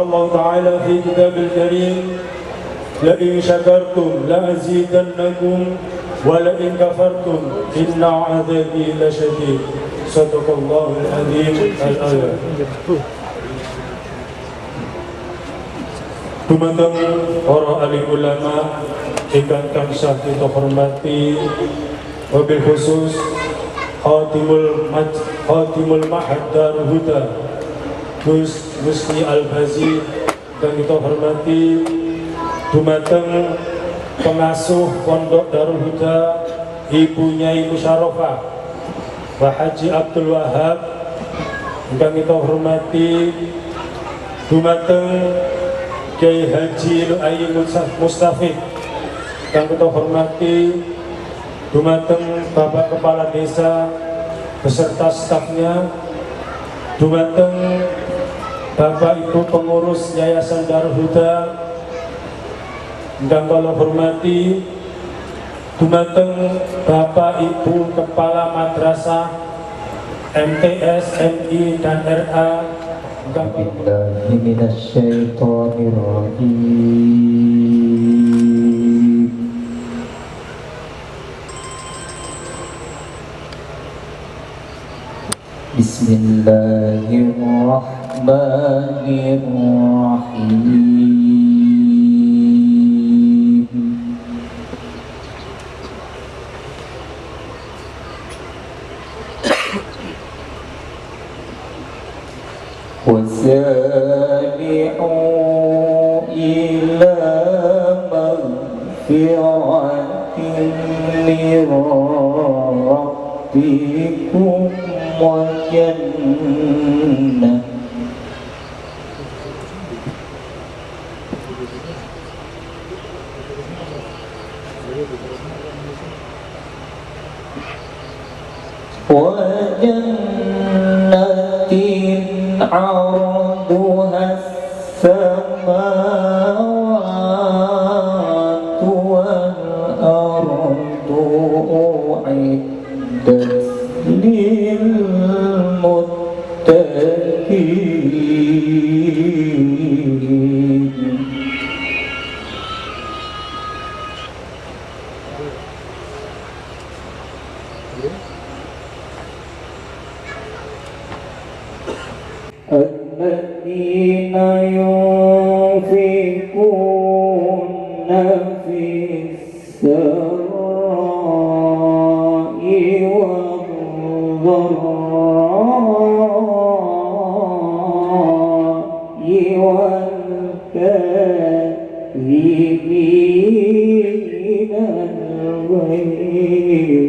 الله تعالى في كتاب الكريم لئن شكرتم لأزيدنكم ولئن كفرتم إن عذابي لشديد. صدق الله العظيم. الآية. Dumateng para alim ulama ingkang tansah kita hormati, wabil khusus Khatimul Ma'had Darul Huda Gus Musni Al-Bazi yang kita hormati, dumateng pengasuh Pondok Darul Huda Ibu Nyai Musyarafah Pak Haji Abdul Wahab yang kita hormati, dumateng Kiai Haji Lu'ai Mustafid yang kita hormati, dumateng Bapak Kepala Desa beserta stafnya, dumateng Bapak Ibu pengurus Yayasan Darul Huda, ingkang kula hormati dumateng Bapak Ibu Kepala Madrasah MTS, MI dan RA ingkang billahi minasyaitonir rajim. Bismillahirrahmanirrahim. وسارعوا إلى مغفرة من ربكم وجنة عرضها السماوات والأرض أعدت للمتقين. الذين ينفقون في السراء والضراء والكاظمين الغيظ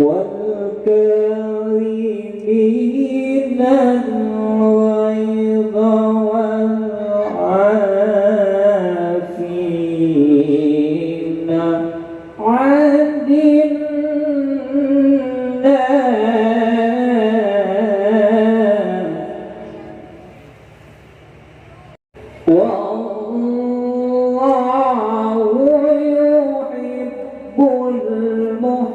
والكاظمين الغيظ والعافين عن الناس والله يحب المحسنين.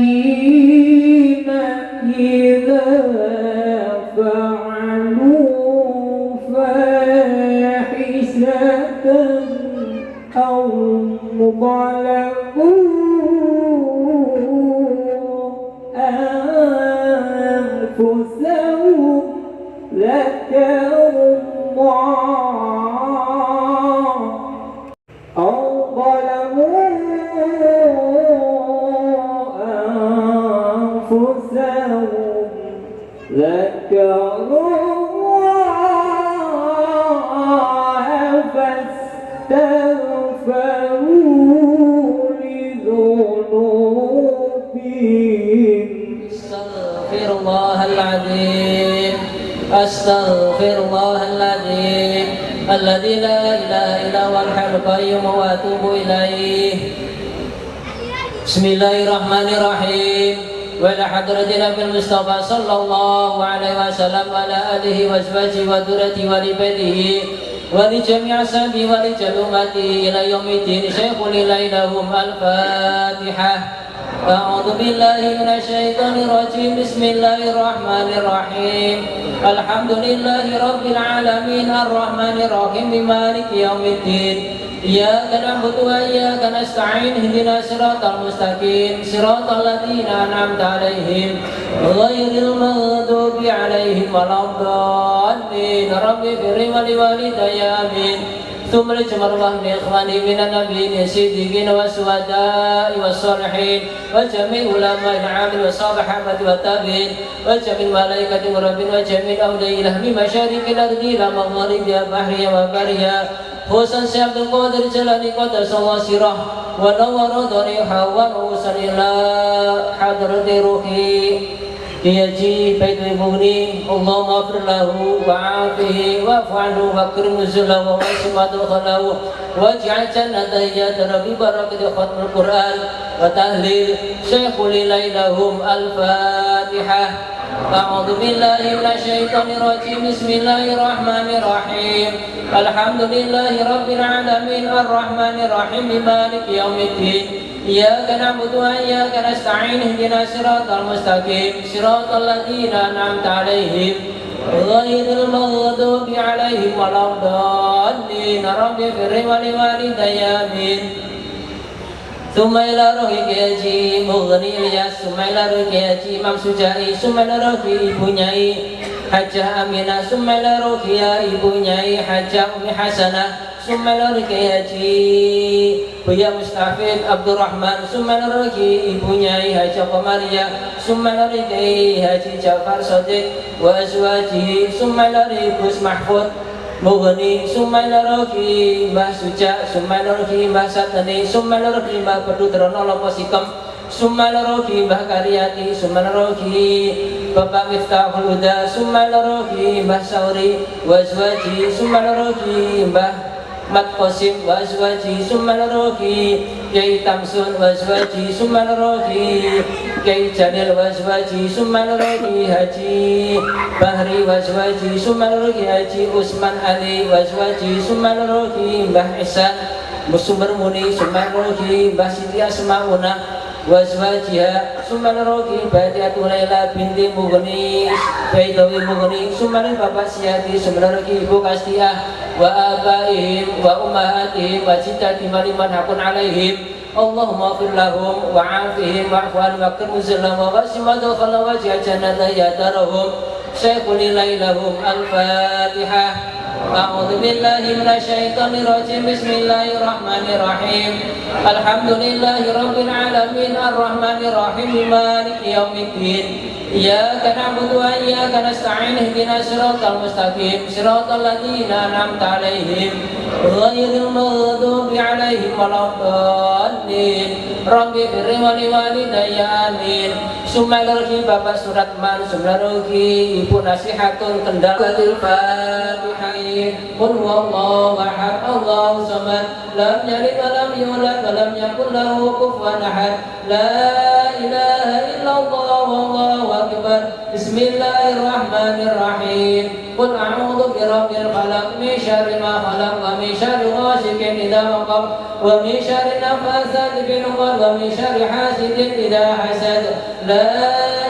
والذين إذا فعلوا فاحشة أو ظلموا أنفسهم ذكروا الله أو ظلموا أنفسهم ذكروا الله فاستغفروا لذنوبهم. استغفر الله العظيم أستغفر الله العظيم الذي لا إله إلا هو الحي القيوم وأتوب إليه. بسم الله الرحمن الرحيم. وإلى حضرة نبي المصطفى صلى الله عليه وسلم وعلى آله وأزواجه وذريته ولبيته ولجميع أصحابه ولجميع أمته إلى يوم الدين. شيخ لله لهم الفاتحة. أعوذ بالله من الشيطان الرجيم. بسم الله الرحمن الرحيم. الحمد لله رب العالمين الرحمن الرحيم مالك يوم الدين. إياك نعبد وإياك نستعين اهدنا الصراط المستقيم صراط الذين أنعمت عليهم غير المغضوب عليهم ولا الضالين. رب اغفر لي ولوالدي آمين. ثم لجمع الله لإخواني من النبيين الصديقين والشهداء والصالحين وجميع علماء العامل والصحابة والتابعين وجميع الملائكة والرب وجميع أولياء الله من مشارق الأرض إلى مغاربها بحرها وبرها. خصوصا Syekh Abdul Qadir Jalani Qaddasallahu sirah wa nawwara dhariha wa nusan ila hadrati ruhi يجي بيت المغني اللهم اغفر له وعافه واعف عنه واكرم نزله ووسع مدخله واجعل جنة هي دار ببركة ختم القرآن وتهليل شيخ ليلهم الفاتحة. أعوذ بالله من الشيطان الرجيم بسم الله الرحمن الرحيم الحمد لله رب العالمين الرحمن الرحيم مالك يوم الدين إياك نعبد وإياك نستعين اهدنا الصراط المستقيم صراط الذين أنعمت عليهم غير المغضوب عليهم ولا الضالين رب اغفر ولوالدي آمين. ثم إلى روحك Haji Mughni Ilyas, summa ila rohki Haji Imam Sujai, summa ila rohki Ibu Nyai Hajjah Aminah, summa ila rohki Ibu Nyai Hajjah Umi Hasanah, summa ila rohki Haji Buya Mustafid Abdurrahman, summa ila rohki Ibu Nyai Hajjah Qamariyah, summa ila rohki Haji Jafar Sadiq wa azwajihi, summa ila rohki Gus Mahfud Mughni, summa ila rohki Mbah Suja, summa ila rohki Mbah Satani, summa ila rohki Mbah Pedutrono Lopo Sikem, summa ila rohki Mbah Karyati, summa ila rohki Bapak Miftahul Huda, summa ila rohki Mbah Sauri Wazwaji, summa ila rohki Mbah Mat Qasim Wazwaji, summa ila rohki Kiai Tamsun Wazwaji, summa ila rohki Kiai Janil Wazwaji, summa ila rohki Haji Bahri Wazwaji, summa ila rohki Haji Usman Ali Wazwaji, summa ila rohki Mbah Ihsan Sumber Muni, summa ila rohki Mbah Siti Asmauna Wazwajiha, summa ila rohki Badiatul Laila binti Mughni Baidawi Mughni, summa ila Bapak Siyati, summa ila rohki Ibu Kastiah wa abaihim wa ummahatihim wa jiddatihim wa liman hakun alaihim. Allahumma ighfir lahum wa afihim wa afwan wa akrim nuzulahum wa wasi' madkhalahum wa ja'al jannata hiya darahum. Shaykhul lahum al-Fatihah. A'udzu billahi minasy syaithanir rajim. Bismillahirrahmanirrahim. Alhamdulillahi rabbil alamin arrahmanir rahim maliki yaumiddin. Iyyaka na'budu wa iyyaka nasta'in ihdinas siratal mustaqim siratal ladzina an'amta 'alaihim ghairil maghdubi 'alaihim waladdallin. Rabbi firli wa liwalidayya amin. Summa rohki Bapak Suratman, summa rohki Ibu Nasihatul Kendalatul Fatihah. Qul huwallahu ahad, Allahu samad, lam yalid wa lam yulad wa lam yakul lahu kufuwan ahad. La ilaha illallah wallahu akbar. Bismillahirrahmanirrahim. Qul a'udzu birabbil falaq min syarri ma khalaq wa min syarri ghasiqin idza waqab wa min syarri nafatsati fil 'uqad wa min syarri hasidin idza hasad. La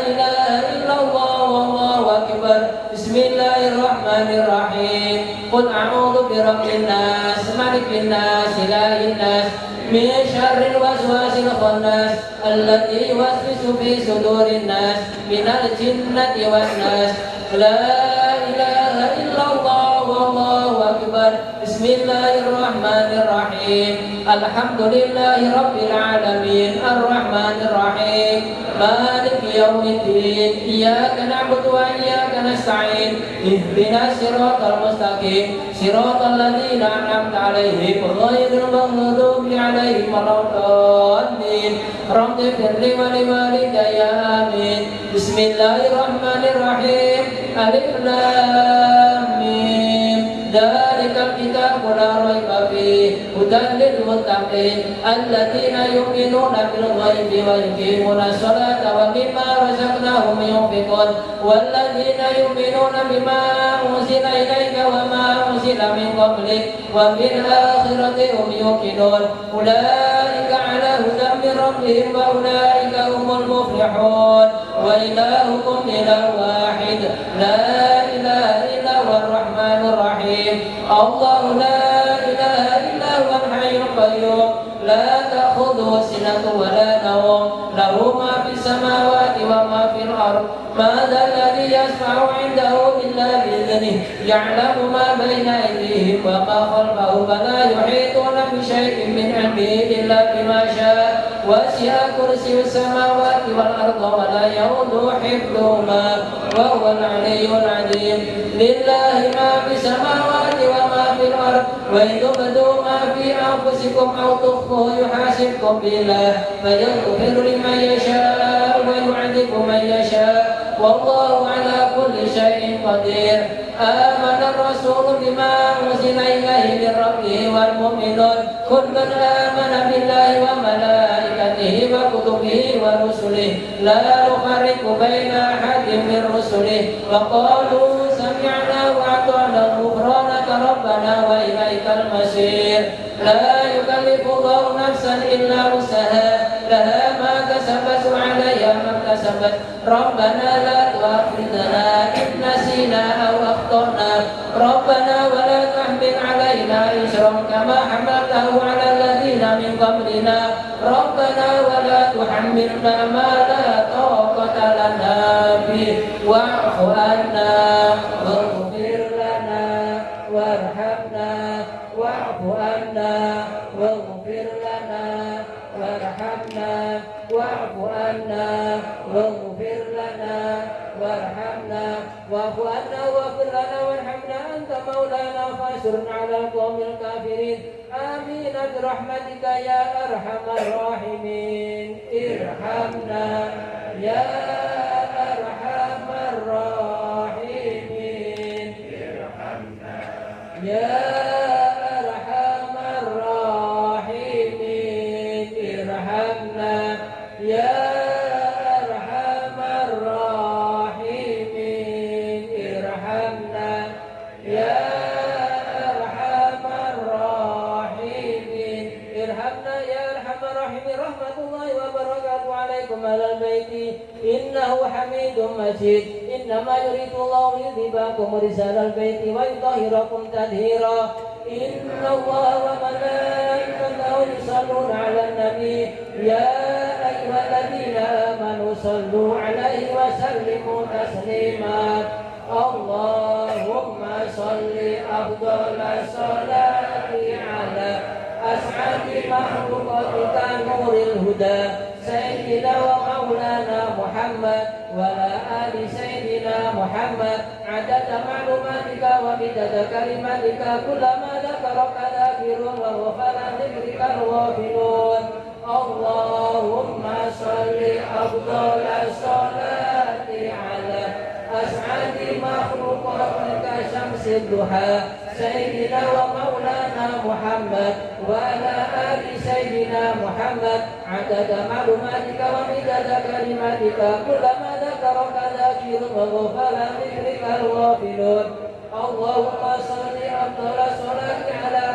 ilaha illallah wallahu akbar. Bismillahirrahmanirrahim. Qul a'udzu birabbin nas, malikin nas, ilahin nas, min syarril waswasil khannas alladzi yuwaswisu fi sudurin nas minal jinnati wan nas. La ilaha illallah wallahu akbar. Bismillahirrahmanirrahim. Alhamdulillahi rabbil alamin arrahmanir rahim maliki yaumiddin. Iyyaka na'budu wa iyyaka nasta'in ihdinas siratal mustaqim siratal ladzina an'amta 'alaihim ghairil maghdubi 'alaihim waladdallin. Rabbi firli wa liwalidayya amin. Bismillahirrahmanirrahim. Alif lam mim. Dzalikal kitabu la raiba fihi hudan lil muttaqin alladzina yu'minuna bil ghaibi wa yuqimuna sholata wa mimma razaqnahum yunfiqun walladzina yu'minuna bima unzila ilayka wa ma unzila min qablik wa bil akhirati hum yuqinun ulaika ala hudan min rabbihim wa ulaika humul muflihun wa ilahukum ilahun wahid la ilaha illa huwar rahmanur rahim. Allahu la ilaha illa huwal hayyul qayyum la ta'khudhuhu sinatun wa la nawm lahu ma fis samawati wa ma fil ard. Ma dhal ladzi yashfa'u 'indahu illa bi'idhnihi ya'lamu ma bayna aydihim wa ma khalfahum wa la yuhituna bi shay'in min 'ilmihi illa bima sha'a. Wasi'a kursiyyus samawati wal arda wa la ya'uduhu hifdhuhuma wa huwal 'aliyyul 'azim. Lillahi ma fis samawati wa ma fil ard wa in tubdu ma fi anfusikum aw tukhfuhu yuhasibkum billah fayaghfiru liman yasha' wa yu'adhibu man yasha' والله على كل شيء قدير. آمن الرسول بما أنزل إليه من ربه والمؤمنون كل آمن بالله وملائكته وكتبه ورسله لا نفرق بين أحد من رسله وقالوا سمعنا وأطعنا غفرانك ربنا وإليك المصير. لا يكلف الله نفسا إلا وسعها لها ما كسبت وعليها ما اكتسبت ربنا لا تؤاخذنا إن نسينا أو أخطأنا ربنا ولا تحمل علينا إصرا كما حملته على الذين من قبلنا ربنا ولا تحملنا ما لا طاقة لنا به واعف عنا واغفر لنا وارحمنا واعف عنا واغفر لنا وارحمنا واعف عنا واغفر لنا وارحمنا واعف عنا واغفر لنا وارحمنا أنت مولانا فانصرنا على القوم الكافرين آمين برحمتك يا أرحم الراحمين. ارحمنا يا أرحم الراحمين. ارحمنا يا أرحم الراحمين. ارحمنا يا أرحم الراحمين. ارحمنا يا أرحم الراحمين. ارحمنا يا أرحم الراحمين. رحمة الله وبركاته عليكم أهل البيت إنه حميد مجيد. إنما يريد الله ليذهبكم رجال البيت ويطهركم تطهيرا. إن الله وملائكته يصلون على النبي يا أيها الذين آمنوا صلوا عليه وسلموا تسليما. اللهم صل أفضل الصلاة على أسعد مخلوقاتك نور الهدى سيدنا ومولانا محمد وعلى آل سيدنا محمد عدد معلوماتك ومدد كلماتك كلما ذكرك ذاكرون وغفل ذكرك الغافلون. اللهم صل أفضل الصلاة على أسعد مخلوقاتك شمس الضحى سيدنا ومولانا محمد وعلى آل سيدنا محمد عدد معلوماتك ومدد كلماتك كلما ذكرك ذاكر وغفل ذكرك الغافلون. اللهم صل أفضل الصلاة على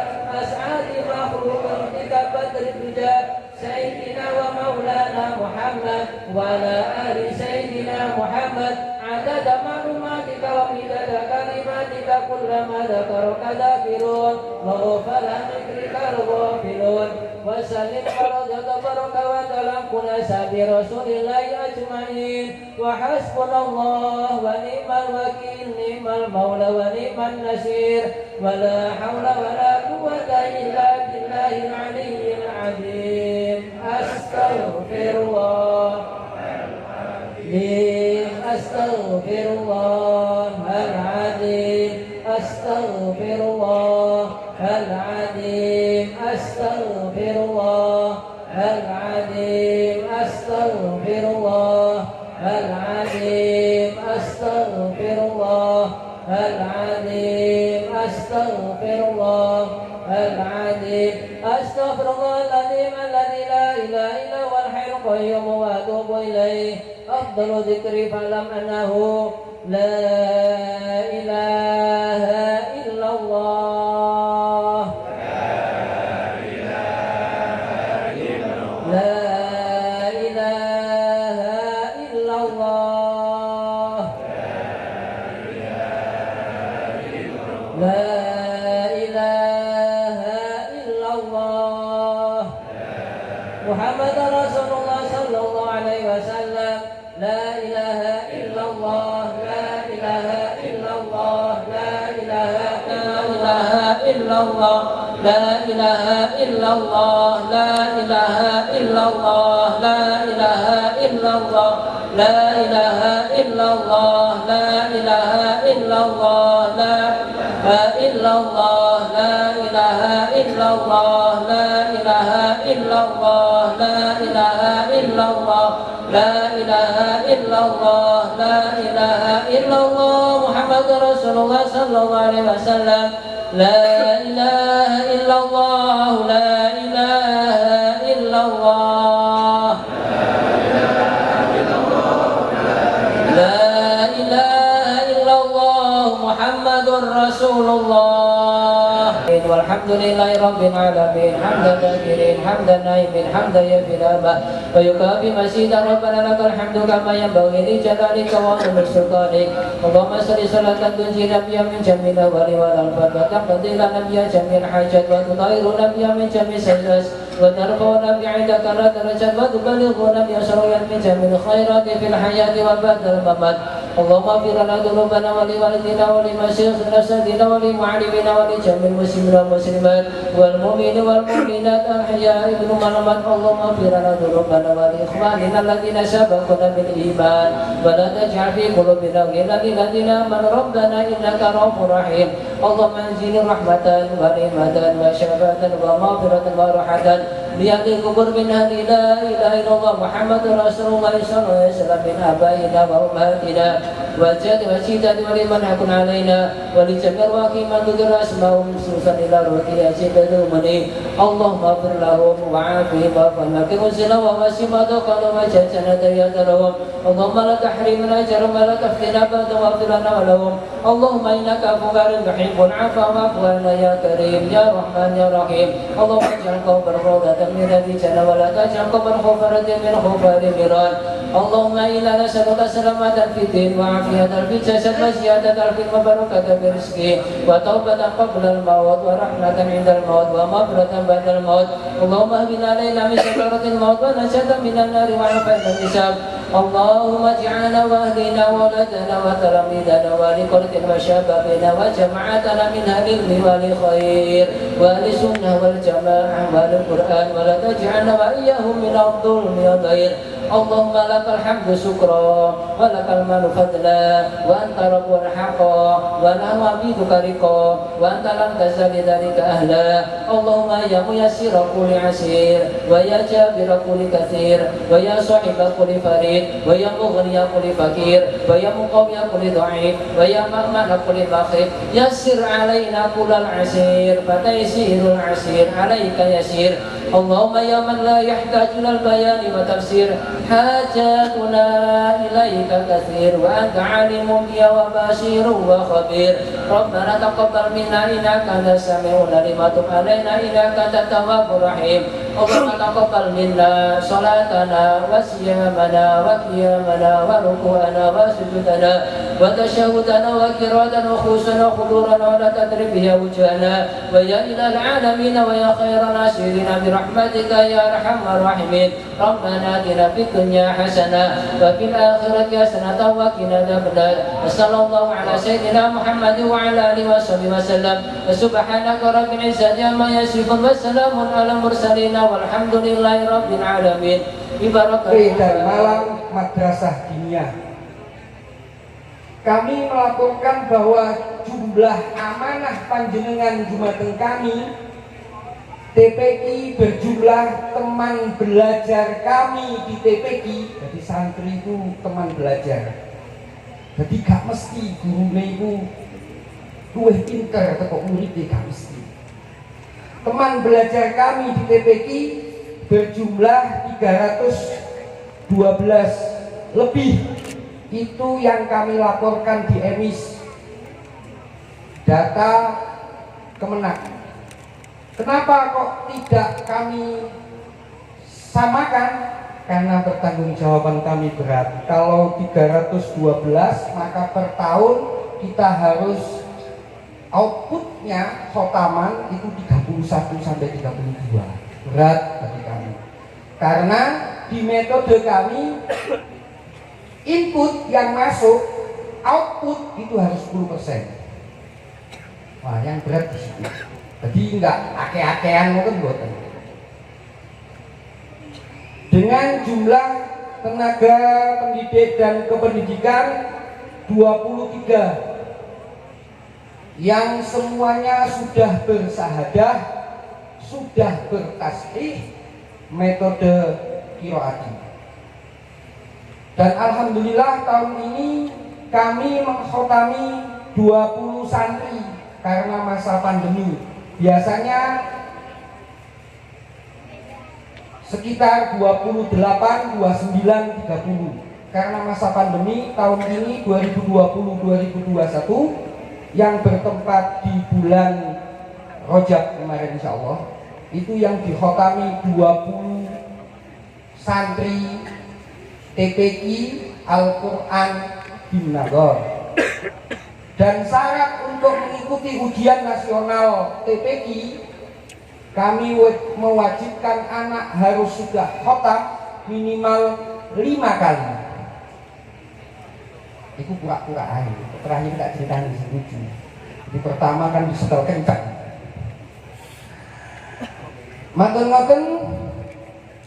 أسعد مخلوقاتك بدر الدجى سيدنا ومولانا محمد وعلى آل سيدنا محمد عدد معلوماتك ومدد كلماتك كلما ذكرك ذاكرون وغفل ذكرك الغافلون. وسلم ورزق برك وتلم كل سبي رسول الله أجمعين. وحسبنا الله ونعم الوكيل نعم المولى ونعم النصير ولا حول ولا قوة إلا بالله العلي العظيم. أستغفر الله أستغفر الله العظيم. أستغفر الله العظيم. أستغفر الله العظيم. أستغفر الله العظيم. أستغفر الله العظيم. أستغفر الله العظيم. أستغفر الله العظيم الذي لا إله إلا هو الحي القيوم وأتوب إليه. أفضل ذكر فاعلم أنه لا إله إلا الله. لا إله إلا الله. لا إله إلا الله. محمد رسول الله صلى الله عليه وسلم. لا إله إلا الله. لا إله إلا الله. لا إله إلا الله. لا إله إلا الله. لا إله إلا الله. لا إله إلا الله. لا إله إلا الله. لا إله إلا الله. لا إلا الله. لا إله إلا الله. لا إله إلا الله. لا إله إلا الله. لا إله إلا الله لا إله إلا الله محمد رسول الله صلى الله عليه وسلم لا إله إلا الله لا إله إلا الله لا إله إلا الله محمد رسول الله والحمد لله رب العالمين حمدا ذاكرين حمدا نائمين حمدا يفي الآباء ويكافي مزيدا ربنا لك الحمد كما ينبغي لجلالك وعظم سلطانك اللهم صل صلاة تنجينا بها من جميع الأهوال والآفات وتقضي لنا بها جميع الحاجات وتطهرنا بها من جميع السيئات وترفعنا بعندك درجات وتبلغنا بها سرورا من جميع الخيرات في الحياة وبعد الممات اللهم اغفر لنا ذنوبنا ولوالدينا ولمشايخنا سيدنا ولمعلمنا ولجميع المسلمين والمسلمات والمؤمنين والمؤمنات الأحياء منهم والأموات اللهم اغفر لنا ذنوبنا ولإخواننا الذين سبقونا بالإيمان ولا تجعل في قلوبنا غلا للذين آمنوا ربنا إنك رؤوف رحيم اللهم انزل رحمة ونعمة وشفاعة ومغفرة وراحة لأهل القبور من أهل لا إله إلا الله محمد رسول الله صلى الله عليه وسلم من آبائنا وأمهاتنا والجد والجدات ولمن حكم علينا ولجميع الواقعين من ذكر أسماءهم خصوصا إلى روح يزيد ذنوبهم اللهم اغفر لهم وعافهم واعف عنهم وسلم ووسم ودخلوا وجنة يدرهم اللهم لا تحرمنا أجرهم ولا تفتنا بعدهم واغفر لنا ولهم اللهم إنك عفو كريم تحب العفو واعف عنا يا كريم يا رحمن يا رحيم اللهم اجعل قبر روضة من رياض الجنة ولا تجعل قبر حفرة من حفر النيران اللهم إنا نسألك سلامة في الدين وعافية في الجسد وزيادة في المباركة في الرزق وتوبة قبل الموت ورحمة عند الموت ومغفرة بعد الموت اللهم اهدنا ليلة من سكرة الموت ونجاة من النار وعافية من الحساب اللهم اجعلنا واهلنا وولدنا وتلاميذنا ولقرة وشبابنا وجماعتنا من أهل العلم والخير وأهل السنة والجماعة والقرآن ولا تجعلنا وإياهم من الظلم والغير اللهم لك الحمد شكرا ولك المال فضلا وأنت رب الحق ونحن عبيدك رقا وأنت لم تزل ذلك أهلا اللهم يا ميسر كل عسير ويا جابر كل كثير ويا صاحب كل فريد ويا مغني كل فقير ويا مقوي كل ضعيف ويا مأمن كل بخيل يسر علينا كل العسير فتيسير العسير عليك يسير اللهم يا من لا يحتاج إلى البيان وتفسير حاجاتنا إليك كثير وأنت عالم بها وبصير وخبير ربنا تقبل منا إنك أنت السميع العليم وتب علينا إنك أنت التواب الرحيم اللهم تقبل منا صلاتنا وصيامنا وقيامنا وركوعنا وسجودنا وتشهدنا وقراءتنا وخشوعنا وحضورنا ولا تضرب بها وجهنا ويا إلى العالمين ويا خير ناصرين برحمتك يا أرحم الراحمين ربنا آتنا في الدنيا حسنة وفي الآخرة حسنة وقنا عذاب النار وصلى الله على سيدنا محمد وعلى آله وصحبه وسلم وسبحانك رب العزة عما يصفون وسلام على المرسلين والحمد لله رب العالمين. Dan malam Madrasah Diniyah, kami melaporkan bahwa jumlah amanah panjenengan jumateng kami TPQ berjumlah teman belajar kami di TPQ. Jadi santri itu teman belajar. Jadi gak mesti gurune itu luwih pinter atau murid gak mesti. Teman belajar kami di TPQ berjumlah 312 lebih. Itu yang kami laporkan di EMIS, data Kemenak. Kenapa kok tidak kami samakan? Karena pertanggungjawaban kami berat. Kalau 312 maka per tahun kita harus outputnya khotaman itu 31 sampai 32. Berat bagi kami. Karena di metode kami input yang masuk, output itu harus 10%. Wah, yang berat di situ. Jadi enggak ake-akean mungkin buatan. Dengan jumlah tenaga pendidik dan kependidikan 23 yang semuanya sudah bersahadah, sudah bertasbih metode qiraati. Dan alhamdulillah tahun ini kami mengkhotami 20 santri karena masa pandemi. Biasanya sekitar 28, 29, 30. Karena masa pandemi tahun ini 2020-2021 yang bertempat di bulan Rajab kemarin insyaallah, itu yang dikhotami 20 santri TPQ Al-Quran Bimnagor. Dan syarat untuk mengikuti ujian nasional TPQ, kami mewajibkan anak harus sudah khotam minimal 5 kali. Itu pura-pura aja. Terakhir tak ceritain lucu. Di pertama kan disetel kencang. Maten-maten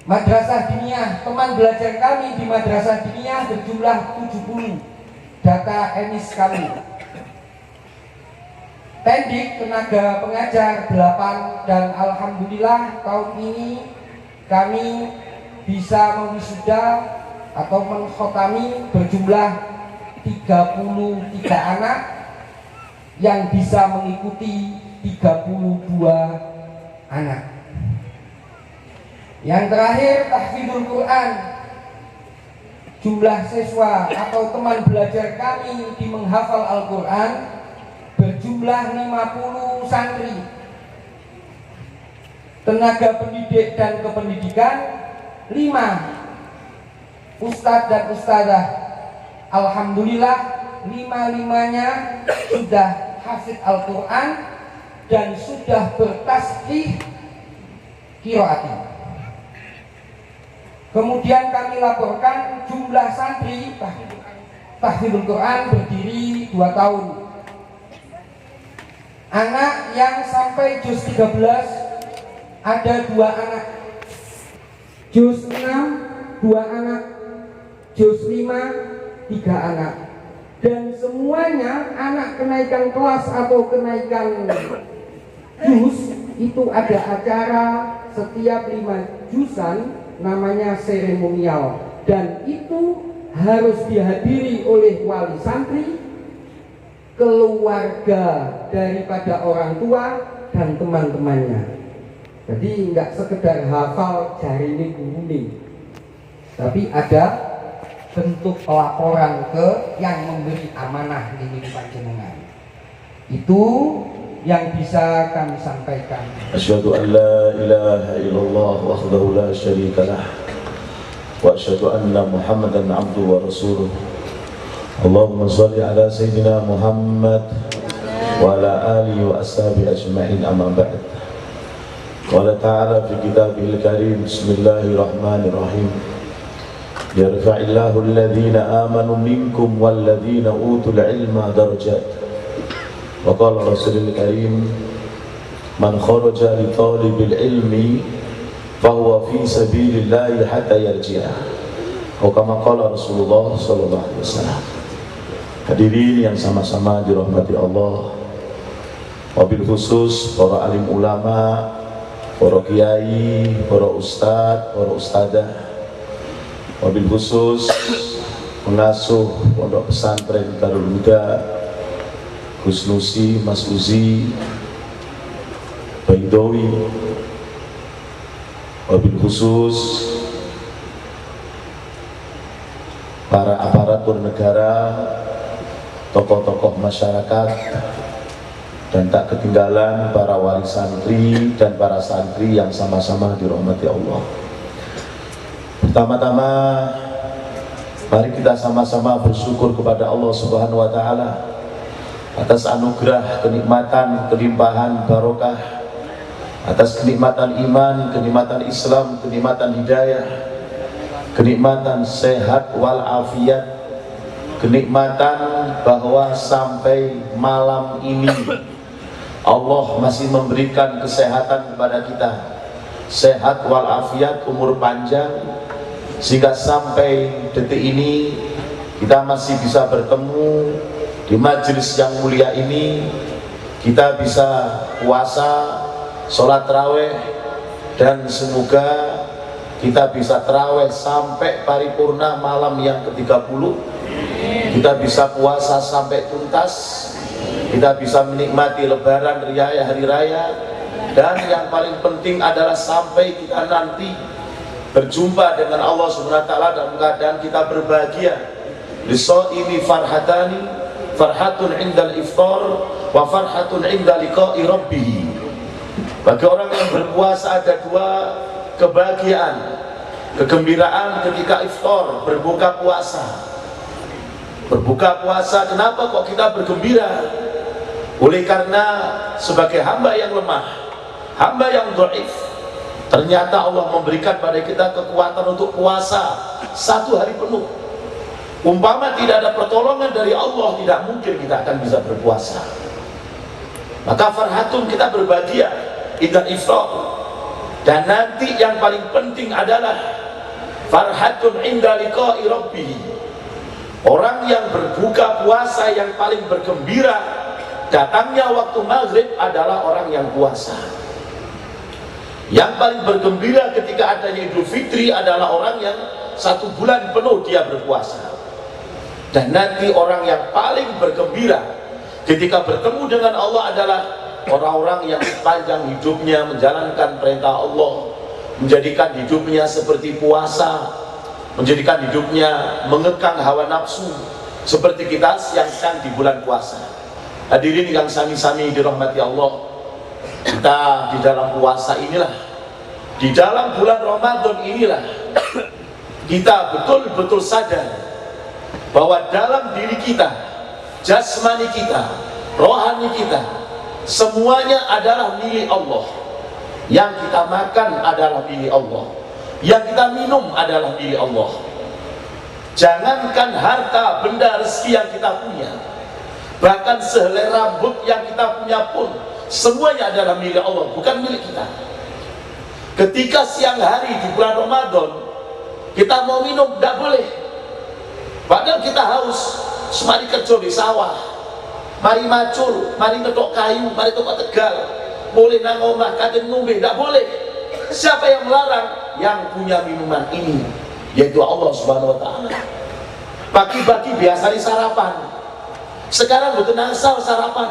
Madrasah Diniyah, teman belajar kami di Madrasah Diniyah berjumlah 70. Data emis kami. Tendik tenaga pengajar 8, dan alhamdulillah tahun ini kami bisa mewisuda atau mengkhotami berjumlah 33 anak yang bisa mengikuti 32 anak. Yang terakhir, tahfidzul Quran. Jumlah siswa atau teman belajar kami di menghafal Al-Quran berjumlah 50 santri. Tenaga pendidik dan kependidikan 5 ustadz dan ustadzah. Alhamdulillah 5-5-nya sudah hafidz Al-Quran dan sudah bertasbih qiraati. Kemudian kami laporkan jumlah santri tahfidzul Quran berdiri 2 tahun. Anak yang sampai juz 13 ada 2 anak, juz 6 2 anak, juz 5 3 anak. Dan semuanya anak kenaikan kelas atau kenaikan juz itu ada acara setiap 5 juzan, namanya seremonial, dan itu harus dihadiri oleh wali santri, keluarga daripada orang tua dan teman-temannya. Jadi nggak sekedar hafal jari ini guru nih, tapi ada bentuk pelaporan ke yang memberi amanah ini panjenengan. Itu yang bisa kami sampaikan. Asyhadu an la ilaha illallah wahdahu la syarika lah wa asyhadu anna Muhammadan abduhu wa rasuluh. Allahumma shalli ala sayyidina Muhammad wa ala alihi wa ashabihi ajma'in, amma ba'd. Qala ta'ala fi kitabihil karim, bismillahirrahmanirrahim. Yarfa'illahu alladhina amanu minkum walladhina utul ilma darajat. Wa qala Rasulul Karim, man kharaja li talibil ilmi fahuwa fi sabilillahi hatta yarji'a. Wa kama qala Rasulullah sallallahu alaihi wasallam. Hadirin yang sama-sama dirahmati Allah, wabil khusus para alim ulama, para kiai, para ustadz, para ustadzah, wabil khusus pengasuh pondok pesantren Darul Huda Gus Nusi, Mas Uzi, Baidowi, wabil khusus para aparatur negara, tokoh-tokoh masyarakat, dan tak ketinggalan para wali santri dan para santri yang sama-sama dirahmati Allah. Pertama-tama, mari kita sama-sama bersyukur kepada Allah Subhanahu wa Ta'ala atas anugerah, kenikmatan, kelimpahan, barokah, atas kenikmatan iman, kenikmatan Islam, kenikmatan hidayah, kenikmatan sehat walafiat, kenikmatan bahwa sampai malam ini Allah masih memberikan kesehatan kepada kita, sehat walafiat, umur panjang, sehingga sampai detik ini kita masih bisa bertemu di majelis yang mulia ini. Kita bisa puasa, sholat tarawih, dan semoga kita bisa terawih sampai paripurna malam yang ke-30, kita bisa puasa sampai tuntas, kita bisa menikmati lebaran raya, hari raya, dan yang paling penting adalah sampai kita nanti berjumpa dengan Allah Subhanahu wa taala dalam keadaan kita berbahagia. Lis-shaimi farhatani, farhatun indal iftar wa farhatun inda liqa'i rabbih. Bagi orang yang berpuasa ada dua kebahagiaan, kegembiraan ketika iftar, berbuka puasa. Berbuka puasa, kenapa kok kita bergembira? Oleh karena sebagai hamba yang lemah, hamba yang dhaif, ternyata Allah memberikan pada kita kekuatan untuk puasa 1 hari penuh. Umpama tidak ada pertolongan dari Allah, tidak mungkin kita akan bisa berpuasa. Maka farhatun, kita berbahagia idza iftar. Dan nanti yang paling penting adalah farhatun inda liqa'i rabbih. Orang yang berbuka puasa yang paling bergembira datangnya waktu maghrib adalah orang yang puasa. Yang paling bergembira ketika adanya Idul Fitri adalah orang yang 1 bulan penuh dia berpuasa. Dan nanti orang yang paling bergembira ketika bertemu dengan Allah adalah orang-orang yang sepanjang hidupnya menjalankan perintah Allah, menjadikan hidupnya seperti puasa, menjadikan hidupnya mengekang hawa nafsu, seperti kita siang-siang di bulan puasa. Hadirin yang sami-sami dirahmati Allah, kita di dalam puasa inilah, di dalam bulan Ramadan inilah, kita betul-betul sadar bahwa dalam diri kita, jasmani kita, rohani kita, semuanya adalah milik Allah. Yang kita makan adalah milik Allah, yang kita minum adalah milik Allah. Jangankan harta benda rezeki yang kita punya, bahkan sehelai rambut yang kita punya pun semuanya adalah milik Allah, bukan milik kita. Ketika siang hari di bulan Ramadan kita mau minum, tidak boleh. Padahal kita haus, semari kerja di sawah, mari macul, mari ngetok kayu, mari ngetok tegal, boleh nang omah kadang ngombe, tidak boleh. Siapa yang melarang? Yang punya minuman ini, yaitu Allah Subhanahu wa taala. Pagi-pagi biasa di sarapan, sekarang betul nangsal sarapan,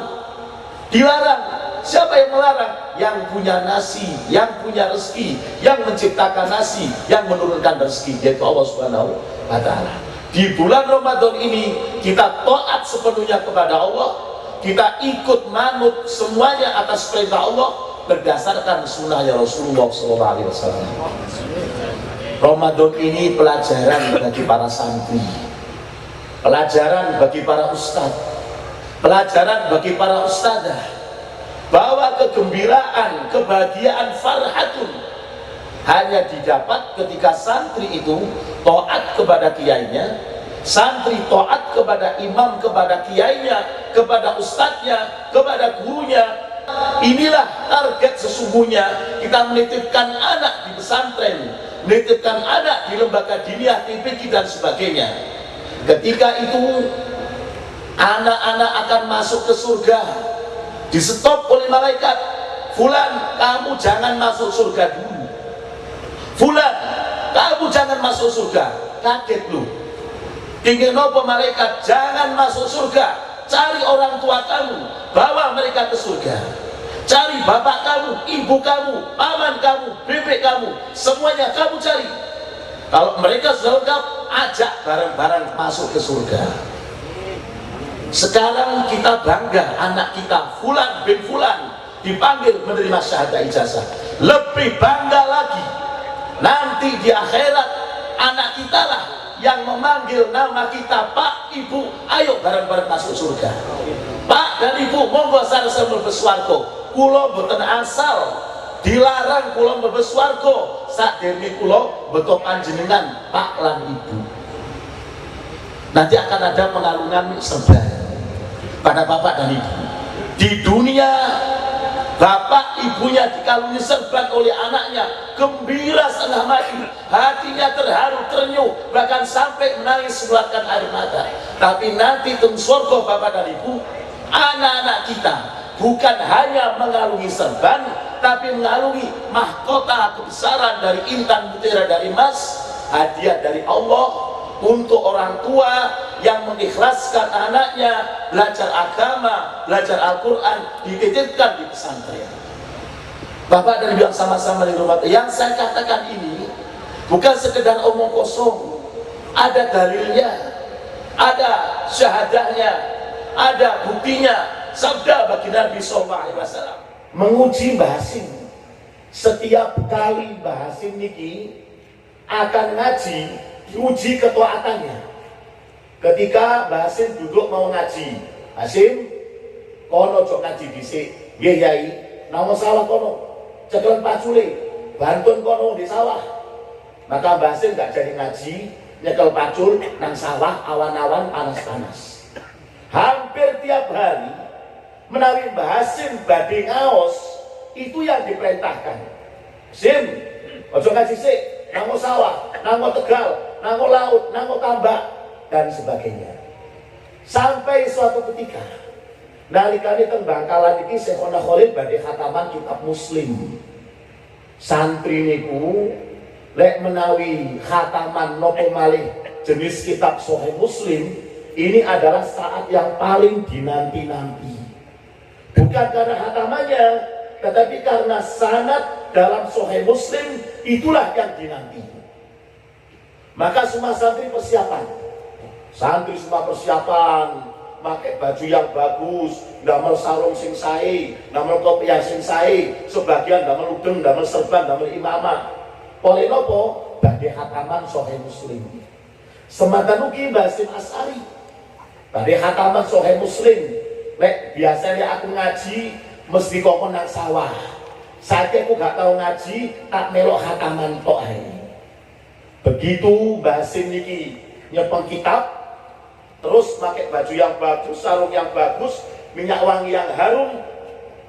dilarang. Siapa yang melarang? Yang punya nasi, yang punya rezeki, yang menciptakan nasi, yang menurunkan rezeki, yaitu Allah Subhanahu wa taala. Di bulan Ramadan ini kita taat sepenuhnya kepada Allah, kita ikut manut semuanya atas perintah Allah berdasarkan sunnahnya Rasulullah SAW. Ramadan ini pelajaran bagi para santri, pelajaran bagi para ustadz, pelajaran bagi para ustadzah, bahwa kegembiraan, kebahagiaan, farhatun hanya didapat ketika santri itu taat kepada kiainya, santri taat kepada imam, kepada kiainya, kepada ustadznya, kepada gurunya. Inilah target sesungguhnya kita menitipkan anak di pesantren, menitipkan anak di lembaga diniyah, TPQ dan sebagainya. Ketika itu anak-anak akan masuk ke surga, di stop oleh malaikat. Fulan, kamu jangan masuk surga dulu. Fulan, kamu jangan masuk surga. Kaget lu. Tinggal nopo malaikat, jangan masuk surga. Cari orang tua kamu, bawa mereka ke surga. Cari bapak kamu, ibu kamu, paman kamu, bebek kamu, semuanya kamu cari. Kalau mereka sudah lengkap, ajak bareng-bareng masuk ke surga. Sekarang kita bangga anak kita Fulan bin Fulan dipanggil menerima syahadah ijazah. Lebih bangga lagi nanti di akhirat anak kita lah yang memanggil nama kita, Pak, Ibu, ayo bareng-bareng masuk surga. Pak dan Ibu, monggo sareng mlebu swarga. Kula mboten asal dilarang kula mlebu swarga, sakdene kula beto panjenengan Pak lan Ibu. Nanti akan ada pengalungan serban pada bapak dan ibu. Di dunia bapak ibunya dikalungi serban oleh anaknya, gembira setengah mati, hatinya terharu, ternyuh, bahkan sampai menangis mengeluarkan air mata. Tapi nanti teng surga bapak dan ibu, anak-anak kita bukan hanya mengalungi serban, tapi melalui mahkota kebesaran dari intan mutiara dari emas, hadiah dari Allah untuk orang tua yang mengikhlaskan anaknya belajar agama, belajar Al-Quran, dititipkan di pesantren. Bapak dan Ibu yang sama-sama di rumah, yang saya katakan ini bukan sekedar omong kosong, ada dalilnya, ada syahadahnya, ada buktinya. Sabda bagi Nabi SAW, menguji Mbah Hasim. Setiap kali Mbah Hasim niki akan ngaji, diuji ketaatannya. Ketika Mbah Hasim duduk mau ngaji, Hasim kono jok ngaji dhisik. Nggih Yai, namun salah kono cekelan pacule, bantun kono di sawah. Maka Mbah Hasim gak jadi ngaji, nyekel pacul nang sawah awan-awan panas-panas. Hampir tiap hari menawi Mbah Hasim badhe ngaos, itu yang diperintahkan. Sim, ojo ngaji sik, nang sawah, nang Tegal, nang laut, nang tambak dan sebagainya. Sampai suatu ketika nalikane teng Bangkalan iki Syekhona Khalil badhe khataman kitab Muslim. Santri niku lek menawi khataman nopo malih jenis kitab Sahih Muslim, ini adalah saat yang paling dinanti-nanti. Bukan karena khatamannya, tetapi karena sanad dalam Sahih Muslim itulah yang dinanti. Maka semua santri persiapan. Santri semua persiapan, pakai baju yang bagus, damel sarung sing sae, damel kopiah sing sae, sebagian damel udeng, damel serban, damel imamah. Oleh nopo badhe khataman Sahih Muslim. Semanten ugi Mbah Hasim Asy'ari badhe khataman Sahih Muslim. Lek biasanya aku ngaji mesti kok nang sawah. Saiki aku gak tahu ngaji, tak melok khataman tok ae. Begitu Mbah Hasim niki nyepeng kitab, terus pakai baju yang bagus, sarung yang bagus, minyak wangi yang harum,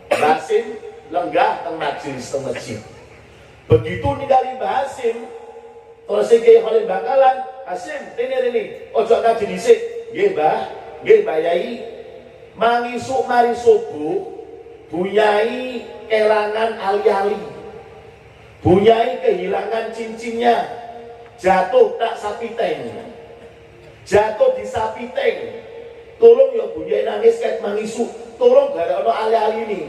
Mbah Hasim lenggah teng majelis teng masjid. Begitu ninggali Mbah Hasim, terus Kiai Khalil Bangkalan, Hasim, ini, ojo ngaji dhisik. Nggih Mbah, nggih Mbah Yai. Mangisuk mari subuh, bunyai kelangan ali-ali, bunyai kehilangan cincinnya, jatuh tak sapiteng, jatuh di sapiteng. Tolong ya bunyai nangis ket mangisuk, tolong gak ada ali-ali ini.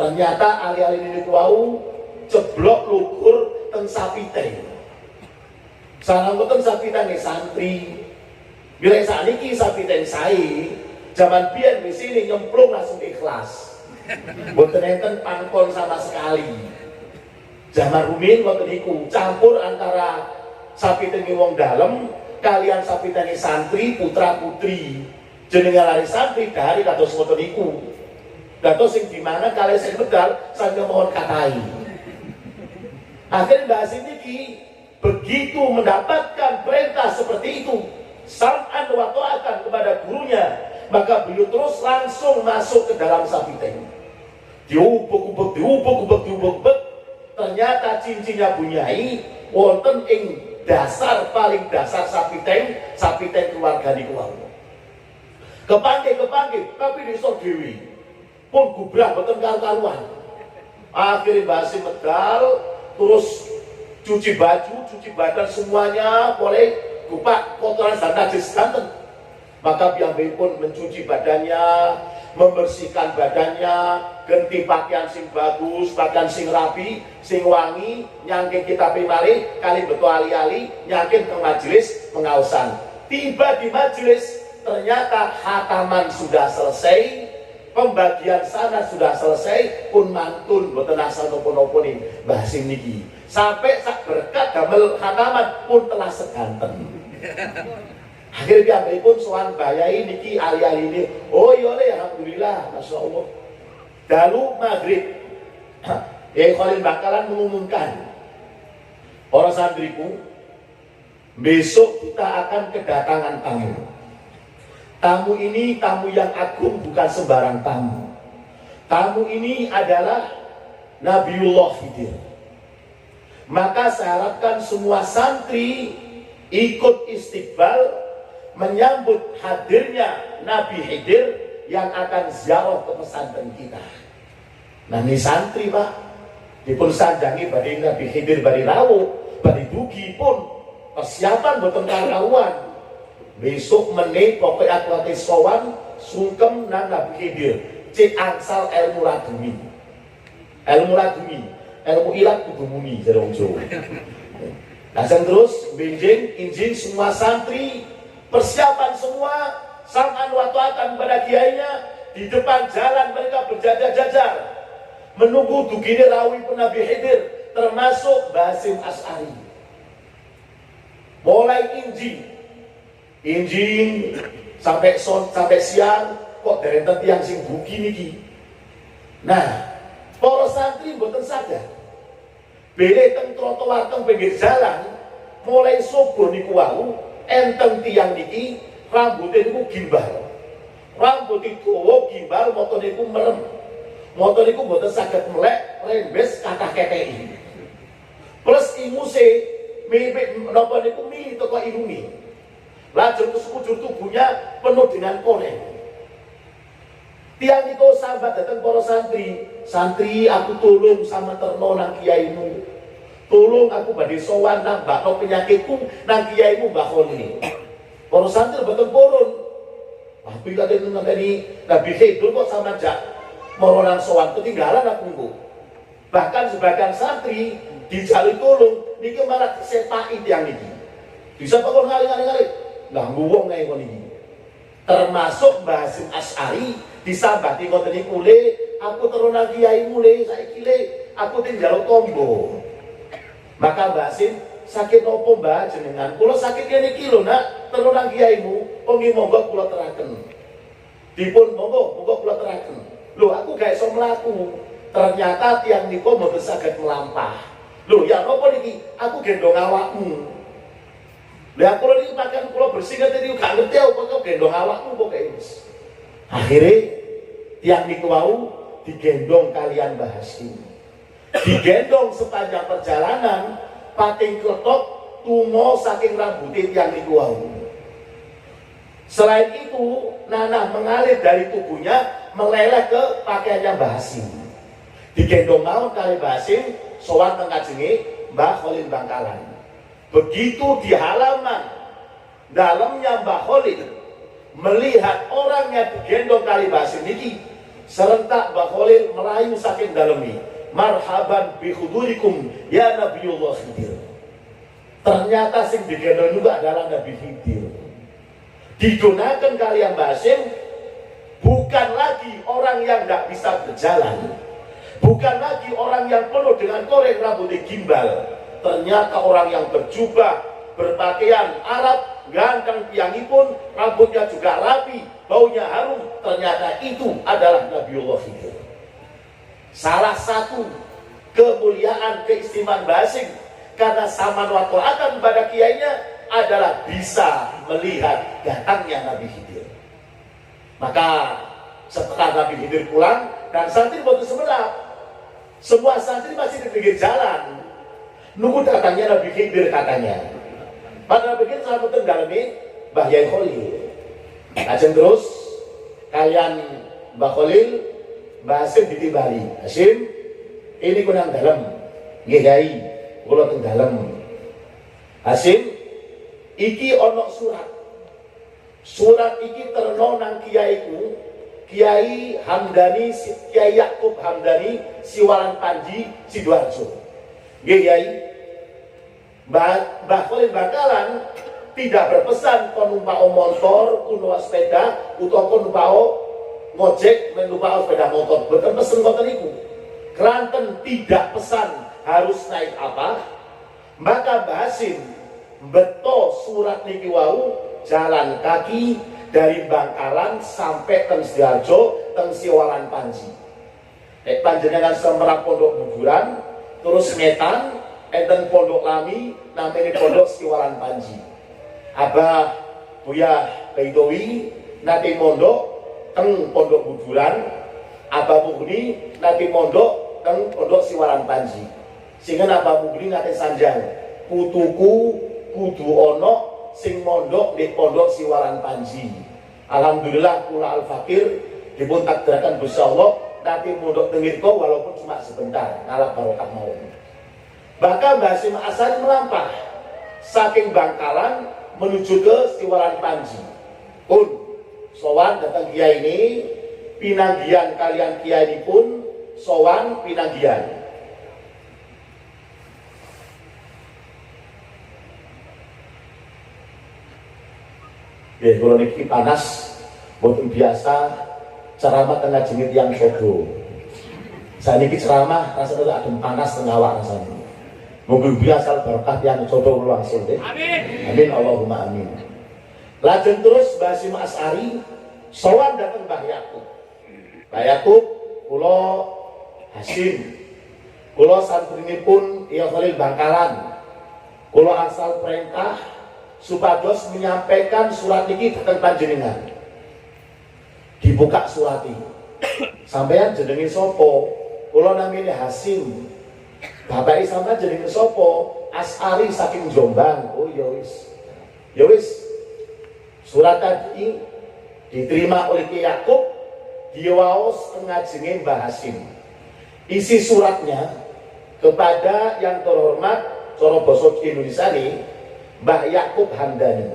Ternyata ali-ali ini wau ceblok lukur teng sapiteng. Salam teng sapiteng santri. Bila saniki sapiteng sae, zaman biyen di sini nyemplung langsung ikhlas. Mboten enten pangkon sama sekali. Zaman rumiyin mboten niku, campur antara sapiteng wong dalem kalian sapiteng santri putra-putri. Jenenge lari santri dari kados ngoten niku. Dados sing dimana kalian sing medal sambil mohon katai. Akhirnya Mbah Hasim niki begitu mendapatkan perintah seperti itu, sam'an wa ta'atan kepada gurunya, maka beliau terus langsung masuk ke dalam sapiteng. Diubek-ubek, ternyata cincinnya bunyai wonten ing dasar paling dasar sapiteng keluarga niku wau. Kepanggih, tapi desa dhewe pun gubrah boten karu-karuan. Akhirnya Mbah Hasim medal, terus cuci baju, cuci badan semuanya, boleh kupak kotoran dan najis danten. Maka piyambake pun mencuci badannya, membersihkan badannya, ganti pakaian sing bagus, pakaian sing rapi, sing wangi, nyangking kita malih kali betul ali-ali, nyangking ke majelis pengaosan. Tiba di majelis, ternyata khataman sudah selesai, pembagian sana sudah selesai, pun mantun boten asal nopo-nopo nih Mbah Hasim niki. Sampai sak berkat damel khataman pun telah seganten. Akhirnya piyambake pun sowan Mbah Yai niki ali-ali ini. Oh iya le, alhamdulillah, masya Allah. Dalu maghrib, Kiai Khalil Bangkalan mengumumkan, para santriku, besok kita akan kedatangan tamu. Tamu ini tamu yang agung, bukan sembarang tamu. Tamu ini adalah Nabiullah Khidir. Maka saya harapkan semua santri ikut istiqbal menyambut hadirnya Nabi Khidir yang akan ziarah ke pesantren kita. Nah ini santri Pak, dipun sanjangi badhe Nabi Khidir badhe rawuh, badhe dugi pun persiapan boten karuan. Besok meneh pokoke aku ate sowan sungkem nang Nabi Khidir, cek angsal ilmu laduni. Ilmu laduni, ilmu ilat kudu muni jare wong Jawa. Langsung terus benjing injing semua santri, persiapan semua sam'an wa ta'atan pada kiainya. Di depan jalan mereka berjajar-jajar menunggu dugine rawi pun Nabi Khidir, termasuk Basim Asy'ari. Mulai injing sampai siang kok derenten tiyang sing buki niki. Nah, para santri mboten sadar. Bele teng trotoar teng pinggir jalan mulai subuh niku wau enten tiyang niki rambute niku gimbal. Rambut itu gimbal, motor niku merem. Motor niku mboten saged melek, rembes kathah KTI. Plus imuse mirip napa niku mili teko irunge. Lajeng sekujur tubuhnya penuh dengan koreng. Tiang niku sambat datang para santri, "Santri, aku tolong sama terno nang kiaimu. Tolong aku badhe sowan nang bakno penyakitku nang kiaimu Mbah Kholi." Para santri boten purun. Tapi kadang ngenteni Nabi Khidir kok sama jak moronan sowan ketinggalan aku engko. Bahkan sebagian santri dijali tolong niki malah disepaki tiyang niki. Bisa kok ngali-ngali ganggu wong kae kon iki. Termasuk Basim Asy'ari disambati ngoten niku, "Le, aku turunan kiaimu le, saiki le aku tinggal tombo." Maka Basim, "Sakit opo Mbah jenengan?" "Kula sakit ngene iki lho Nak, turunan kiaimu." "Oh nggih monggo kula teraken." Dipun monggo kula teraken. "Lho aku gak iso mlaku." Ternyata tiang niku mboten saged melampah. "Lho ya napa niki? Aku gendong awakmu." Lah kula niki pakan kula bersih ngene iki gak ngerti apa kok gendong awakmu kok wis. Akhire tiang niku wau digendong kalian Mbah Hasyim. Digendong sepanjang perjalanan pating kletok tumo saking rambute tiang niku wau. Selain itu, nanah mengalir dari tubuhnya meleleh ke pakaiannya Mbah Hasyim. Digendong mawon kali Mbah Hasyim sowan teng kajenge Mbah Khalil Bangkalan. Begitu di halaman dalamnya Mbah Khalil melihat orang yang digendong kali Mbah Hasyim niki, serentak Mbah Khalil merayu saking dalemi, "Marhaban bi hudurikum ya Nabiullah Khidir." Ternyata sing digendong juga adalah Nabi Khidir. Didonakan kalian Mbah Hasyim bukan lagi orang yang tidak bisa berjalan, bukan lagi orang yang penuh dengan koreng rambutnya gimbal. Ternyata orang yang berjubah, berpakaian Arab, ganteng piyangipun, rambutnya juga rapi, baunya harum. Ternyata itu adalah Nabiullah Khidir. Salah satu kemuliaan keistimewaan Mbah Hasyim karena saman wa ta'atan pada kiainya adalah bisa melihat datangnya Nabi Khidir. Maka setelah Nabi Khidir pulang dan santri boten sebenarnya, semua santri masih di pinggir jalan nunggu datangnya Nabi Khidir katanya. Pada Nabi Khidir sama betul dalemi Mbah Yai Khalil. Ajeng terus kalian Mbah Khalil, Mbah Hasyim ditimbali. "Hasyim, ini kunang dalam." "Nggih Yai, kula teng dalem." "Hasyim, iki ono surat. Surat iki terno nang kiaiku, Kiai Hamdani, Kiai Yakub Hamdani, Siwalan Panji, Sidoarjo." "Nggih Kiai." Mbah Khalil Bangkalan tidak berpesan kon numpak motor, kuno sepeda, utawa kon numpak ngojek, numpak sepeda motor. Boten pesen ngoten niku. Keranten tidak pesan harus naik apa. Maka Mbah Hasyim beto surat niki wau jalan kaki dari Bangkalan sampai teng Sidoarjo, teng Siwalan Panji. Panjenengan semerap pondok Buburan, terus Metan, enten pondok Lami, namanya pondok Siwalan Panji. Abah Buyah Baidowi nate mondok teng pondok Buburan, Abah Mugni nate mondok teng pondok Siwalan Panji. Sehingga Abah Mugni nate sanjang, "Putuku kudu ono sing mondok di pondok Siwalan Panji." Alhamdulillah kula al fakir dipun takdiraken Gusti Allah nanti munduk tengirko walaupun cuma sebentar ngalap barokah mau. Bahkan Mbah Hasyim Asy'ari melampah saking Bangkalan menuju ke Siwalan Panji. Pun sowan datang kiai ini, pinanggian kalian kiai ini pun sowan pinanggian. Ya, kalau niki panas, boten biasa ceramah tengah jengit yang sodo. Saya niki ceramah rasanya adem panas tengah awak rasanya. Mungkin biasa berkah yang sodo langsung deh. Amin. Amin Allahumma amin. Lajeng terus Mbah Hasyim Asy'ari sowan datang Mbah Yakub. Mbah Yakub, kula Hasyim, kula santrinipun Iya Khalil Bangkalan. Kula asal perintah supados menyampaikan surat niki dhateng panjenengan. Dibuka surat ini. Sampeyan jenenge sapa? Kula namine Hasyim. Bapak sampeyan jenenge sapa? Asy'ari saking Jombang. Oh ya wis. Ya wis. Surat tadi diterima oleh Ki Yakub, diwaos ngajenge Mbah Hasyim. Isi suratnya kepada yang terhormat cara basa Indonesia ini Mbah Yakub Hamdani.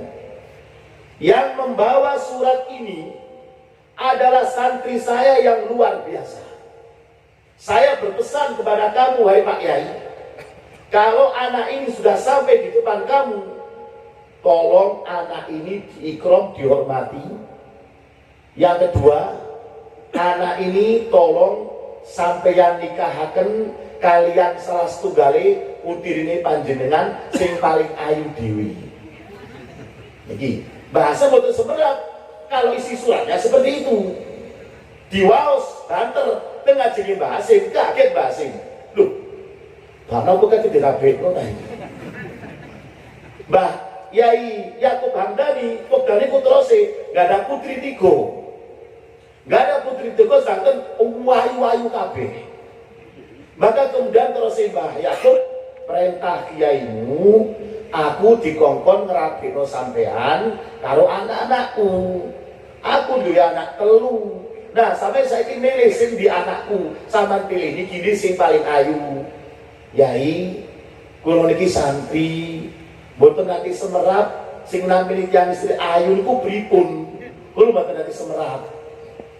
Yang membawa surat ini adalah santri saya yang luar biasa. Saya berpesan kepada kamu, wahai Pak Yai, kalau anak ini sudah sampai di depan kamu, tolong anak ini diikram, dihormati. Yang kedua, anak ini tolong sampeyan nikahaken kalian salah setunggale putrine panjenengan sing paling ayu dewi. Niki bahasa boten semerap. Kalau isi suratnya seperti itu, diwaos banter tengah jenenge Mbah Hasyim, kaget Mbah Hasyim. Loh, karena aku kan dirabek kok nah. Mbah Yai Yakub Hamdani, putrane putrose, gak ada putri tiga. Gak ada putri tiga santen wayu-wayu kabeh. Maka kemudian terus Mbah Yakub, perintah kiaimu, aku dikongkon ngerabekno sampean karo anak-anakku. Aku duwe anak telu. Nah, sampai saiki milih sing di anakku, sampean pilih iki sing paling ayu. Yai, kula niki santri, mboten nanti semerap sing namine tiyang istri ayu niku pripun. Kula mboten nanti semerap.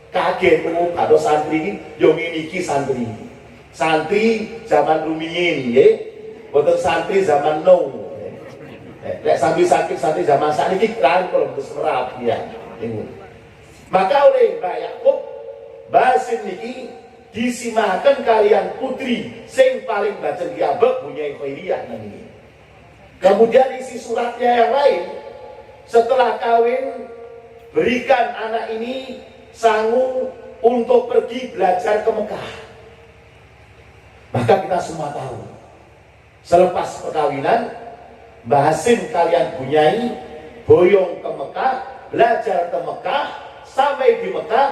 Kaget karo santri iki yo ngene iki santri. Santri zaman rumiyin nggih. Mboten santri zaman now. Lek santri zaman sakniki kan kula mboten semerap ya. Maka oleh Mbah Yakub, Mbah Hasyim niki disimahaken kalian putri sing paling bajeng kiabek Bunyai Khairiyah niki. Kemudian isi suratnya yang lain, setelah kawin berikan anak ini sanggup untuk pergi belajar ke Mekah. Maka kita semua tahu, selepas perkawinan Mbah Hasyim kalian Bunyai boyong ke Mekah, belajar ke Mekah. Sampai di Mekah,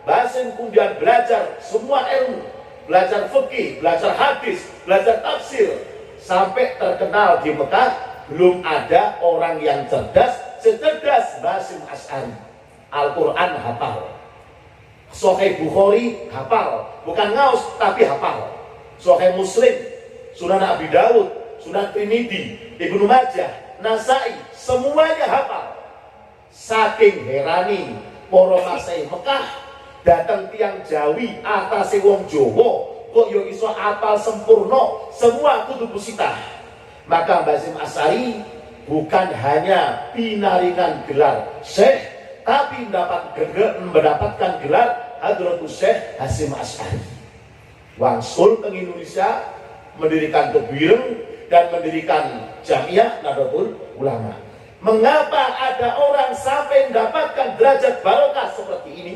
Mbah Hasyim kemudian belajar semua ilmu, belajar fikih, belajar hadis, belajar tafsir, sampai terkenal di Mekah. Belum ada orang yang cerdas secerdas Mbah Hasyim Asy'ari. Al-Quran hafal, Sahih Bukhari hafal, bukan ngaus tapi hafal. Sahih Muslim, Sunan Abi Dawud, Sunan Tirmidzi, Ibnu Majah, Nasai, semuanya hafal. Saking herani para masai Mekah datang tiang Jawi atase wong Jawa kok yo iso apal sempurna semua kudu pusitah. Maka Mbah Hasyim Asy'ari bukan hanya pinaringan gelar Syekh, tapi mendapatkan gelar Hadratus Syekh Hasyim Asy'ari. Wangsul ke Indonesia, mendirikan Kebireng dan mendirikan Jamiah Nahdlatul Ulama. Mengapa ada orang sampai mendapatkan derajat barokah seperti ini?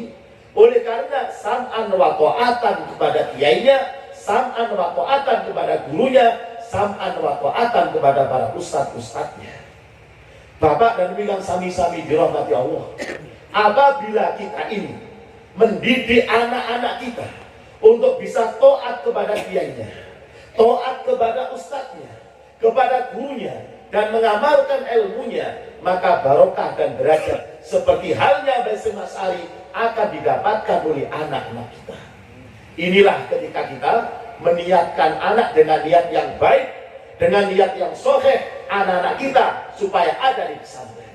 Oleh karena sam'an wa ta'atan kepada kiainya, sam'an wa ta'atan kepada gurunya, sam'an wa ta'atan kepada para ustadz-ustadznya. Bapak dan Ibu yang sami-sami dirahmati Allah, apabila kita ini mendidik anak-anak kita untuk bisa taat kepada kiainya, taat kepada ustadznya, kepada gurunya, dan mengamalkan ilmunya, maka barokah dan derajat seperti halnya Mbah Hasyim Asy'ari akan didapatkan oleh anak-anak kita. Inilah ketika kita meniatkan anak dengan niat yang baik, dengan niat yang soleh, anak-anak kita supaya ada di pesantren.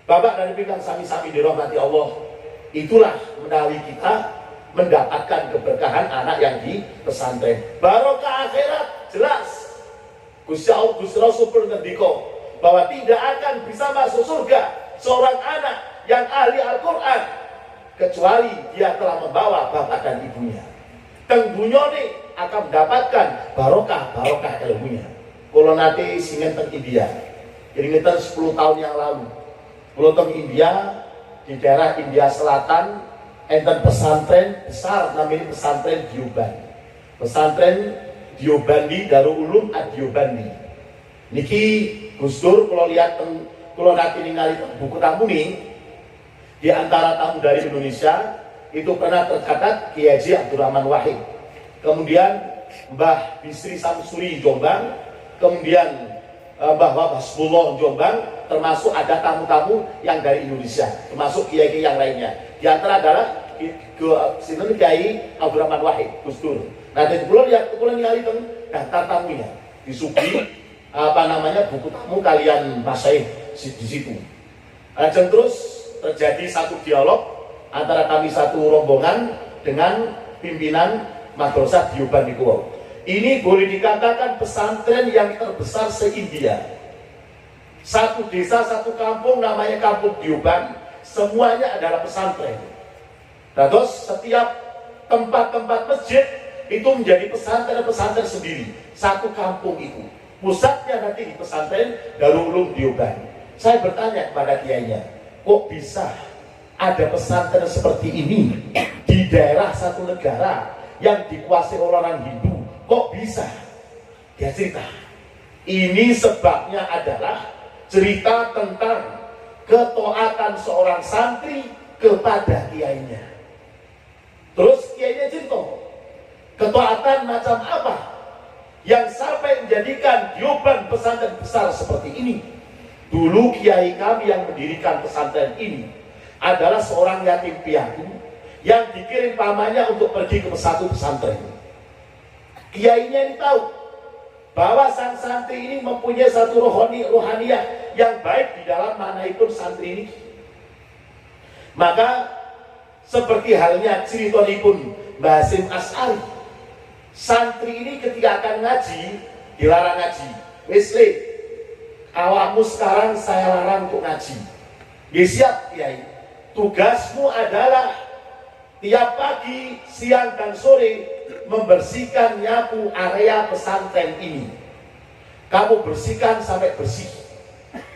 Bapak dan Ibu yang sami-sami dirahmati Allah, itulah menawi kita mendapatkan keberkahan anak yang di pesantren. Barokah akhirat jelas. Gusti Allah, Gusti Rasul berngendika bahwa tidak akan bisa masuk surga seorang anak yang ahli Al-Quran kecuali dia telah membawa bapak dan ibunya. Tentunya nih akan mendapatkan barokah ilmunya. Kalau nanti singen teng India, ini 10 tahun yang lalu, kalau teng India di daerah India Selatan, enten pesantren besar namanya pesantren Diobandi. Pesantren Diobandi, Darul Ulum Ad-Diobandi. Niki Gus Dur kalau lihat kalau nanti ningali buku tamu nih, di antara tamu dari Indonesia itu pernah tercatat Kiai Haji Abdurrahman Wahid, kemudian Mbah Bisri Samsuri Jombang, kemudian Mbah Hasbullah Jombang, termasuk ada tamu-tamu yang dari Indonesia, termasuk kiai-kiai yang lainnya. Di antara adalah Kiai Abdurrahman Wahid, Gus Dur. Nah, dari pulau ningali daftar tamunya, disuguhi buku tamu kalian Masyaikh di situ. Dan terus terjadi satu dialog antara kami satu rombongan dengan pimpinan Madrasah Diobandi Kuwau. Ini boleh dikatakan pesantren yang terbesar se-India. Satu desa, satu kampung namanya Kampung Diobandi, semuanya adalah pesantren. Nah, terus setiap tempat-tempat masjid itu menjadi pesantren sendiri. Satu kampung itu pusatnya nanti di pesantren Darul Ulum Diobandi. Saya bertanya kepada kiainya, kok bisa ada pesantren seperti ini di daerah satu negara yang dikuasai oleh orang Hindu? Kok bisa? Dia cerita, ini sebabnya adalah cerita tentang ketaatan seorang santri kepada kiainya. Terus kiainya cerita, ketaatan macam apa yang sampai menjadikan Diobandi pesantren besar seperti ini? Dulu kiai kami yang mendirikan pesantren ini adalah seorang yatim piatu yang dikirim pamannya untuk pergi ke satu pesantren. Kiainya ini tahu bahwa sang santri ini mempunyai satu rohaniyah yang baik di dalam manaipun santri ini. Maka seperti halnya ciritonipun Mbah Hasyim Asy'ari, santri ini ketika akan ngaji dilarang ngaji. Wis le, awakmu sekarang saya larang untuk ngaji. Ya siap kiai. Tugasmu adalah tiap pagi, siang dan sore membersihkan nyapu area pesantren ini. Kamu bersihkan sampai bersih.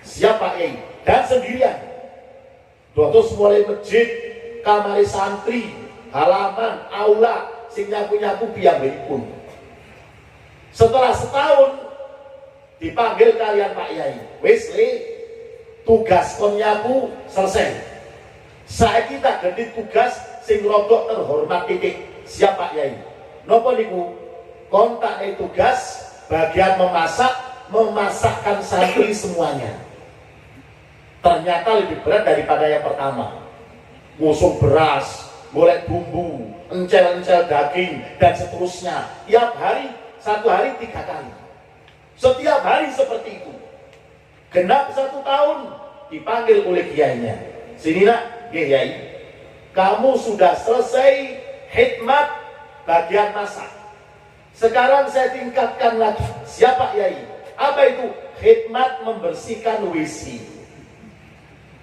Siap Pak Yai? Dan sendirian. Terus mulai masjid, kamar santri, halaman, aula, sing nyapu-nyapu piyambakipun. Setelah setahun dipanggil kalian Pak Yai. Wis le, tugas kon nyapu selesai. Saya kita ganti tugas sing rodok terhormat titik. Siap Pak Yai? Napa niku? Kontak tugas bagian memasakkan santri semuanya. Ternyata lebih berat daripada yang pertama. Ngusung beras, golek bumbu, encel-encel daging dan seterusnya. Tiap hari, satu hari 3 kali. Setiap hari seperti itu. Genap 1 tahun dipanggil oleh kiainya. Sini nak. Kiai, kamu sudah selesai khidmat bagian masak. Sekarang saya tingkatkan lagi. Siapa Yai? Apa itu? Khidmat membersihkan WC.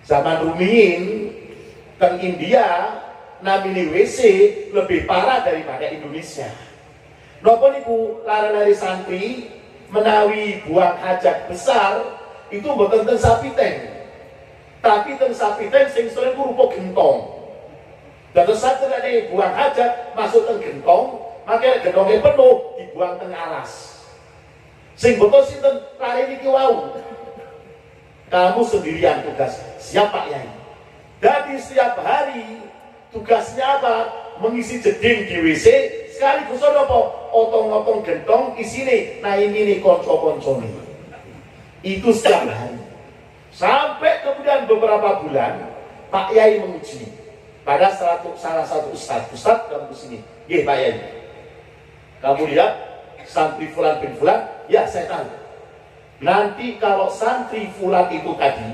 Zaman rumiyin teng India namini WC lebih parah daripada Indonesia. Napa niku lari-lari santri menawi buang hajat besar itu mboten ten sapi tank. Tapi teng sapi ten sing sering rupa gentong. Dan saat ada buang hajat masuk teng gentong, maka gentongnya penuh dibuang teng alas. Sing betul sinten lari niki wau. Kamu sendirian tugas. Siapa Yai? Jadi setiap hari tugasnya apa? Mengisi jeding di WC. Sekaligus apa? Otong-otong gentong isine nah ini konco-koncone. Itu setiap hari. Sampai kemudian beberapa bulan Pak Yai menguji. pada salah satu ustadz kamu kesini, nggih Pak Yai. Kamu lihat santri fulan bin fulan, ya saya tahu. Nanti kalau santri fulan itu tadi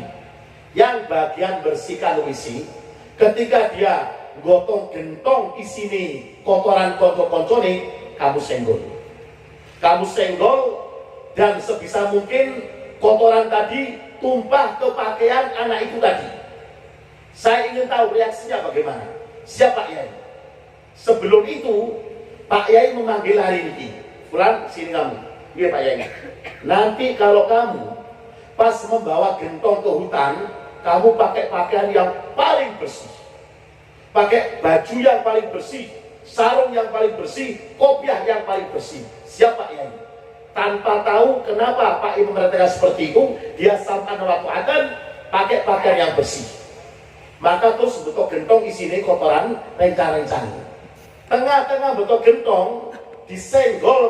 yang bagian bersihkan WC, ketika dia gotong gentong isini kotoran konco-koncone, kamu senggol. Kamu senggol dan sebisa mungkin kotoran tadi tumpah ke pakaian anak itu tadi. Saya ingin tahu reaksinya bagaimana. Siapa Pak Yai? Sebelum itu Pak Yai memanggil hari ini, fulan sini kamu. Iya Pak Yai. Nanti kalau kamu pas membawa gentong ke hutan, kamu pakai pakaian yang paling bersih, pakai baju yang paling bersih, sarung yang paling bersih, kopiah yang paling bersih. Siapa Yai? Tanpa tahu kenapa Pak Yai memerintahkan seperti itu, dia sampai waktu akan pakai pakaian yang bersih. Maka terus betul gentong isini kotoran rencang-rencang. Tengah-tengah betul gentong disenggol